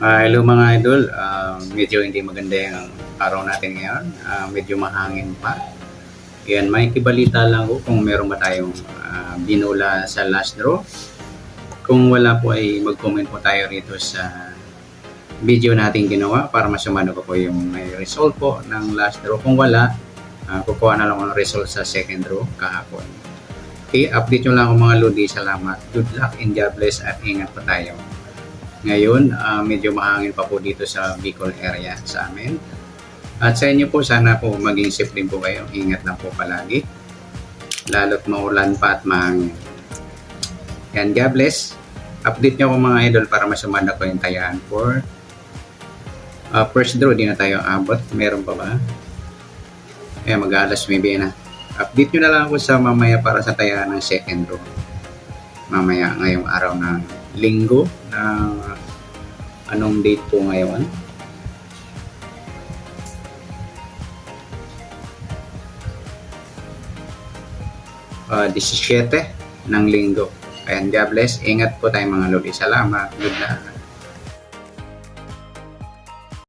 Hello mga idol, medyo hindi maganda yung araw natin ngayon, medyo mahangin pa. Yan, may kibalita lang ko kung meron ba tayong binula sa last draw. Kung wala po ay mag-comment po tayo rito sa video natin ginawa para masumano ko po yung may result po ng last draw. Kung wala, kukuha na lang ang result sa second draw kahapon. Okay, update nyo lang ako mga Lodi. Salamat. Good luck and God bless at ingat po tayo. Ngayon, medyo mahangin pa po dito sa Bicol area sa amin. At sa inyo po, sana po maging safe din po kayo. Ingat lang po palagi. Lalo't maulan pa at mahangin. Yan, God bless. Update nyo ko mga idol para masumanda ko yung tayaan for first draw. Di na tayo abot. Meron pa ba? Mag-alas maybe na. Update nyo na lang ako sa mamaya para sa tayaan ng second draw. Mamaya ngayong araw ng linggo na anong date po ngayon? Uh, 17 ng linggo. Ayan, God bless. Ingat po tayo mga lodi. Salamat. Good luck.